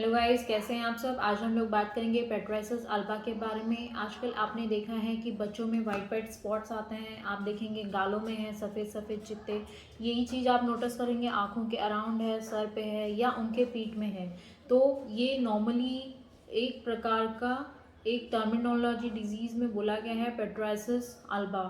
Hello guys, कैसे हैं आप सब। आज हम लोग बात करेंगे पेट्राइसिस अल्बा के बारे में। आजकल आपने देखा है कि बच्चों में वाइट वाइट स्पॉट्स आते हैं। आप देखेंगे गालों में है सफ़ेद सफ़ेद चित्ते। यही चीज़ आप नोटिस करेंगे आँखों के अराउंड है, सर पे है या उनके पीठ में है। तो ये नॉर्मली एक प्रकार का एक टर्मिनोलॉजी डिजीज़ में बोला गया है पेट्राइसिस अल्बा।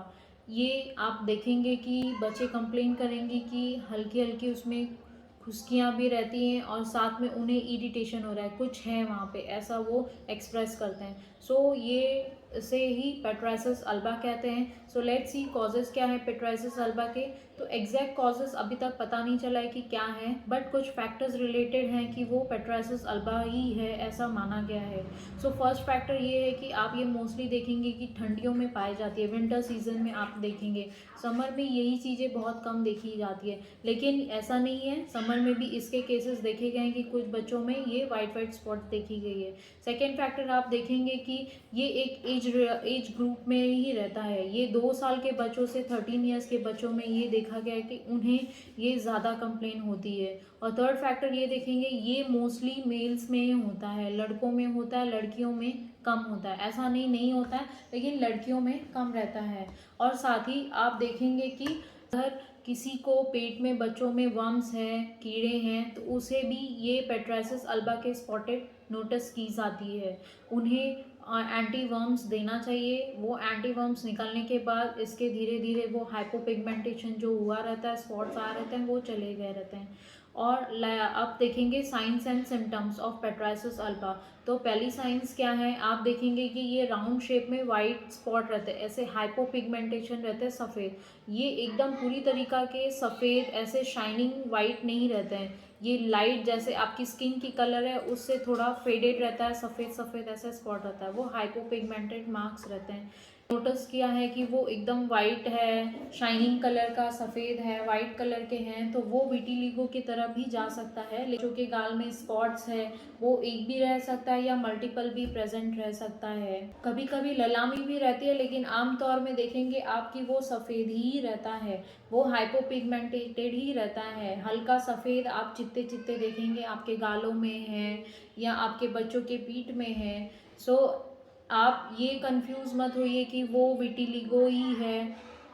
ये आप देखेंगे कि बच्चे कंप्लेन करेंगे कि हल्की हल्की उसमें खुश्कियाँ भी रहती हैं और साथ में उन्हें इरिटेशन हो रहा है, कुछ है वहाँ पे, ऐसा वो एक्सप्रेस करते हैं। सो ये से ही पेट्राइसिस अल्बा कहते हैं। सो लेट्स सी कॉजेज़ क्या है पेट्राइसिस अल्बा के। तो एग्जैक्ट कॉजेज़ अभी तक पता नहीं चला है कि क्या है, बट कुछ फैक्टर्स रिलेटेड हैं कि वो पेट्राइसिस अल्बा ही है, ऐसा माना गया है। सो फर्स्ट फैक्टर ये है कि आप ये मोस्टली देखेंगे कि ठंडियों में पाई जाती है, विंटर सीजन में आप देखेंगे। समर में यही चीज़ें बहुत कम देखी जाती है, लेकिन ऐसा नहीं है, समर में भी इसके केसेस देखे गए हैं कि कुछ बच्चों में ये वाइट वाइट स्पॉट देखी गई है। सेकेंड फैक्टर आप देखेंगे कि ये एक एज ग्रुप में ही रहता है। ये 2 साल के बच्चों से 13 ईयर्स के बच्चों में ये देखा गया है कि उन्हें ये ज़्यादा कंप्लेन होती है। और थर्ड फैक्टर ये देखेंगे, ये मोस्टली मेल्स में होता है, लड़कों में होता है, लड़कियों में कम होता है। ऐसा नहीं होता है, लेकिन लड़कियों में कम रहता है। और साथ ही आप देखेंगे कि अगर किसी को पेट में बच्चों में वर्म्स है, कीड़े हैं, तो उसे भी ये पेट्राइसिस अल्बा के स्पॉटेड नोटिस की जाती है। उन्हें एंटी वर्म्स देना चाहिए। वो एंटी वर्म्स निकलने के बाद इसके धीरे धीरे वो हाइपोपिगमेंटेशन जो हुआ रहता है, स्पॉट्स आ रहते हैं, वो चले गए रहते हैं। और अब देखेंगे signs and symptoms of pityriasis alba. तो पहली साइंस क्या है, आप देखेंगे कि ये राउंड शेप में वाइट स्पॉट रहते हैं, ऐसे हाइपोपिगमेंटेशन रहते हैं, सफ़ेद। ये एकदम पूरी तरीका के सफ़ेद ऐसे शाइनिंग वाइट नहीं रहते हैं। ये लाइट जैसे आपकी स्किन की कलर है उससे थोड़ा फेडेड रहता है, सफ़ेद सफ़ेद ऐसा स्पॉट रहता है, वो हाइपोपिगमेंटेड मार्क्स रहते हैं। नोटिस किया है कि वो एकदम वाइट है, शाइनिंग कलर का, सफ़ेद है, वाइट कलर के हैं, तो वो विटिलिगो की तरह भी जा सकता है। जो कि गाल में स्पॉट्स है वो एक भी रह सकता है या मल्टीपल भी प्रेजेंट रह सकता है। कभी कभी ललामी भी रहती है, लेकिन आमतौर में देखेंगे आपकी वो सफ़ेद ही रहता है, वो हाइपोपिगमेंटेड ही रहता है। हल्का सफ़ेद आप चित्ते चित्ते देखेंगे आपके गालों में है या आपके बच्चों के पीठ में है। सो आप ये कंफ्यूज मत होइए कि वो विटिलिगो ही है,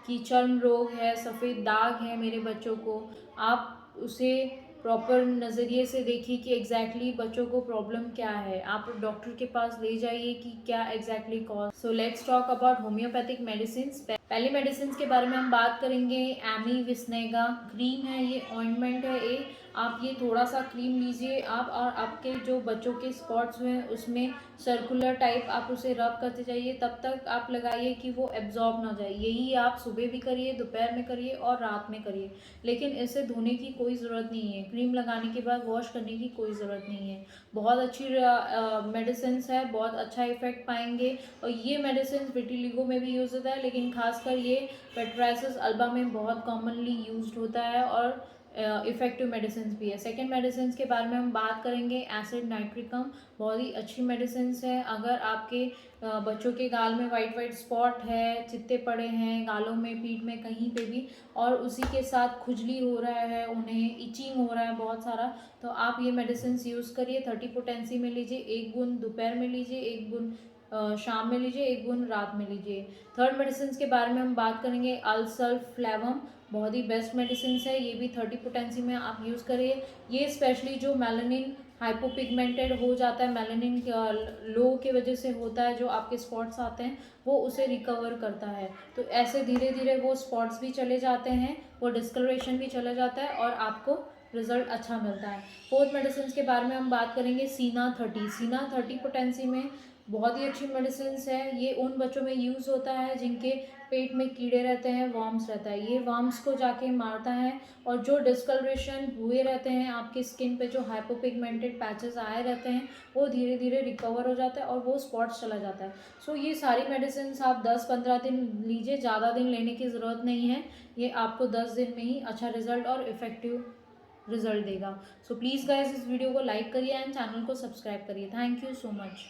कि चर्म रोग है, सफ़ेद दाग है मेरे बच्चों को। आप उसे प्रॉपर नज़रिए से देखिए कि एग्जैक्टली बच्चों को प्रॉब्लम क्या है। आप डॉक्टर के पास ले जाइए कि क्या exactly cause. So let's talk about homeopathic medicine. पहले मेडिसिन के बारे में हम बात करेंगे एमी विस्नेगा क्रीम है, ये ऑइंटमेंट है। आप ये थोड़ा सा क्रीम लीजिए आप, और आपके जो बच्चों के स्पॉट्स हैं उसमें सर्कुलर टाइप आप उसे रब करते जाइए, तब तक आप लगाइए कि वो एब्जॉर्ब ना जाए। यही आप सुबह भी करिए, दोपहर में करिए और रात में करिए, लेकिन इसे धोने की कोई ज़रूरत नहीं है। क्रीम लगाने के बाद वॉश करने की कोई ज़रूरत नहीं है। बहुत अच्छी मेडिसिन है, बहुत अच्छा इफेक्ट पाएंगे। और ये मेडिसिन विटिलिगो में भी यूज़ होता है, लेकिन खासकर ये पेट्राइसिस अल्बा में बहुत कॉमनली यूज्ड होता है और इफ़ेक्टिव मेडिसिन भी है। सेकेंड मेडिसिन के बारे में हम बात करेंगे एसिड नाइट्रिकम। बहुत ही अच्छी मेडिसिन है। अगर आपके बच्चों के गाल में वाइट वाइट स्पॉट है, चित्ते पड़े हैं गालों में, पीठ में, कहीं पे भी, और उसी के साथ खुजली हो रहा है, उन्हें इचिंग हो रहा है बहुत सारा, तो आप ये मेडिसिन यूज़ करिए। 30 पोटेंसी में लीजिए, 1 बूंद दोपहर में लीजिए, 1 बूंद शाम में लीजिए, 1 बूंद रात में लीजिए। थर्ड मेडिसिन के बारे में हम बात करेंगे अल्सल्फ्लेवम। बहुत ही बेस्ट मेडिसिन है, ये भी 30 पोटेंसी में आप यूज़ करिए। ये स्पेशली जो मेलानिन हाइपोपिगमेंटेड हो जाता है, मेलानिन लो की वजह से होता है, जो आपके स्पॉट्स आते हैं वो उसे रिकवर करता है। तो ऐसे धीरे धीरे वो स्पॉट्स भी चले जाते हैं, वो डिस्कलरेशन भी चला जाता है और आपको रिजल्ट अच्छा मिलता है। फोर्थ मेडिसिन के बारे में हम बात करेंगे सीना 30। सीना 30 पोटेंसी में बहुत ही अच्छी मेडिसिन है। ये उन बच्चों में यूज़ होता है जिनके पेट में कीड़े रहते हैं, वर्म्स रहता है, ये वर्म्स को जाके मारता है, और जो डिस्कलरेशन हुए रहते हैं आपकी स्किन पे, जो हाइपोपिगमेंटेड पैचेस आए रहते हैं, वो धीरे धीरे रिकवर हो जाता है और वो स्पॉट्स चला जाता है। सो ये सारी मेडिसिन आप 10-15 दिन लीजिए, ज़्यादा दिन लेने की ज़रूरत नहीं है। ये आपको 10 दिन में ही अच्छा रिजल्ट और इफेक्टिव रिजल्ट देगा। सो प्लीज़ गाइज इस वीडियो को लाइक करिए एंड चैनल को सब्सक्राइब करिए। Thank you so much.